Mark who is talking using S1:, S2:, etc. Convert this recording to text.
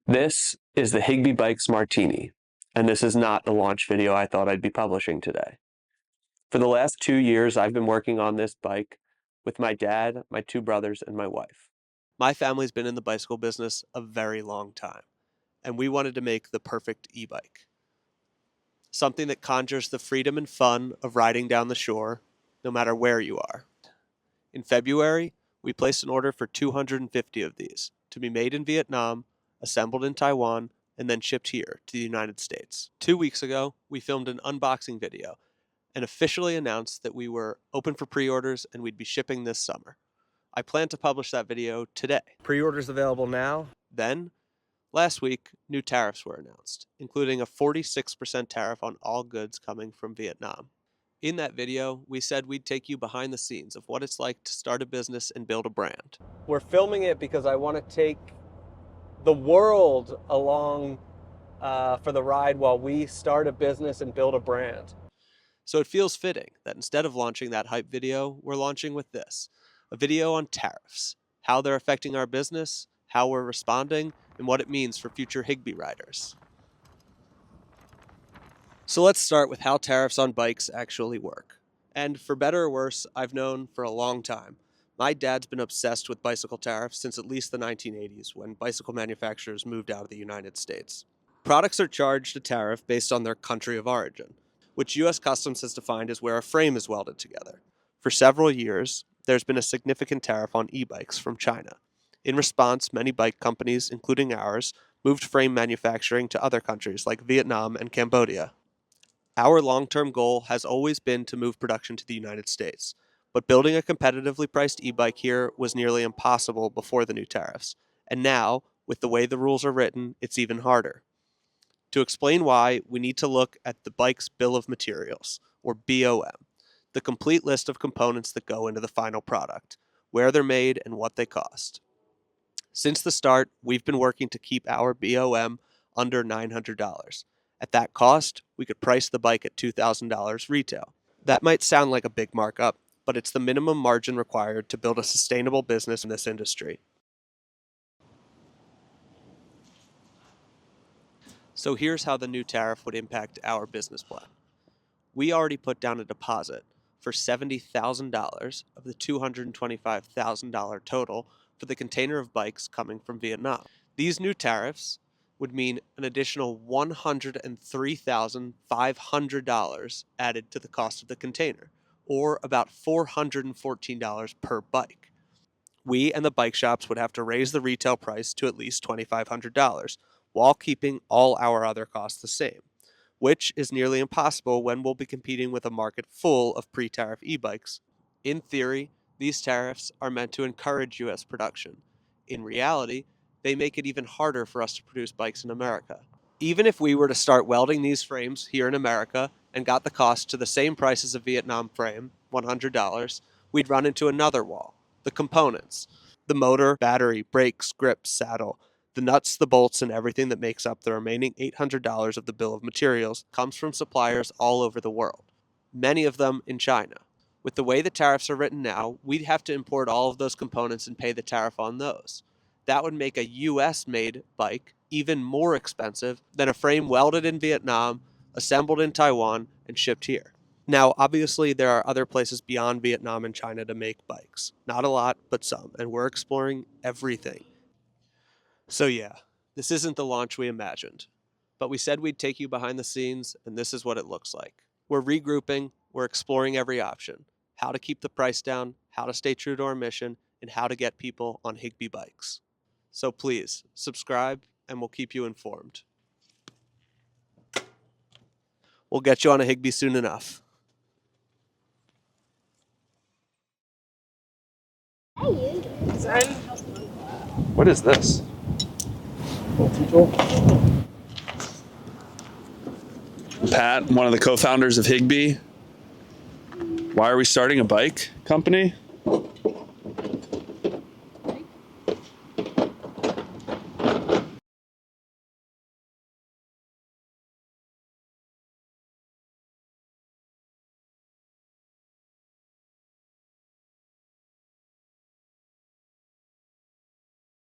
S1: This is the Higbee Bikes Martini, and this is not the launch video I thought I'd be publishing today. For the last 2 years, I've been working on this bike with my dad, my two brothers, and my wife. My family's been in the bicycle business a very long time, and we wanted to make the perfect e-bike. Something that conjures the freedom and fun of riding down the shore, no matter where you are. In February, we placed an order for 250 of these to be made in Vietnam, assembled in Taiwan, and then shipped here to the United States. 2 weeks ago, we filmed an unboxing video and officially announced that we were open for pre-orders and we'd be shipping this summer. I plan to publish that video today.
S2: Pre-orders available now.
S1: Then, last week, new tariffs were announced, including a 46% tariff on all goods coming from Vietnam. In that video, we said we'd take you behind the scenes of what it's like to start a business and build a brand.
S2: We're filming it because I want to take the world along for the ride while we start a business and build a brand.
S1: So it feels fitting that instead of launching that hype video, we're launching with this, a video on tariffs, how they're affecting our business, how we're responding, and what it means for future Higbee riders. So let's start with how tariffs on bikes actually work. And for better or worse, I've known for a long time. My dad's been obsessed with bicycle tariffs since at least the 1980s, when bicycle manufacturers moved out of the United States. Products are charged a tariff based on their country of origin, which U.S. Customs has defined as where a frame is welded together. For several years, there's been a significant tariff on e-bikes from China. In response, many bike companies, including ours, moved frame manufacturing to other countries like Vietnam and Cambodia. Our long-term goal has always been to move production to the United States, but building a competitively priced e-bike here was nearly impossible before the new tariffs, and now, with the way the rules are written, it's even harder. To explain why, we need to look at the bike's bill of materials, or BOM, the complete list of components that go into the final product, where they're made, and what they cost. Since the start, we've been working to keep our BOM under $900. At that cost, we could price the bike at $2,000 retail. That might sound like a big markup, but it's the minimum margin required to build a sustainable business in this industry. So here's how the new tariff would impact our business plan. We already put down a deposit for $70,000 of the $225,000 total for the container of bikes coming from Vietnam. These new tariffs would mean an additional $103,500 added to the cost of the container, or about $414 per bike. We and the bike shops would have to raise the retail price to at least $2,500, while keeping all our other costs the same, which is nearly impossible when we'll be competing with a market full of pre-tariff e-bikes. In theory, these tariffs are meant to encourage U.S. production. In reality, they make it even harder for us to produce bikes in America. Even if we were to start welding these frames here in America and got the cost to the same price as a Vietnam frame, $100, we'd run into another wall, the components. The motor, battery, brakes, grips, saddle, the nuts, the bolts, and everything that makes up the remaining $800 of the bill of materials comes from suppliers all over the world, many of them in China. With the way the tariffs are written now, we'd have to import all of those components and pay the tariff on those. That would make a US-made bike even more expensive than a frame welded in Vietnam, assembled in Taiwan, and shipped here. Now, obviously, there are other places beyond Vietnam and China to make bikes. Not a lot, but some, and we're exploring everything. So yeah, this isn't the launch we imagined, but we said we'd take you behind the scenes, and this is what it looks like. We're regrouping, we're exploring every option, how to keep the price down, how to stay true to our mission, and how to get people on Higbee bikes. So please, subscribe, and we'll keep you informed. We'll get you on a Higbee soon enough.
S3: What is this? Pat, one of the co-founders of Higbee. Why are we starting a bike company?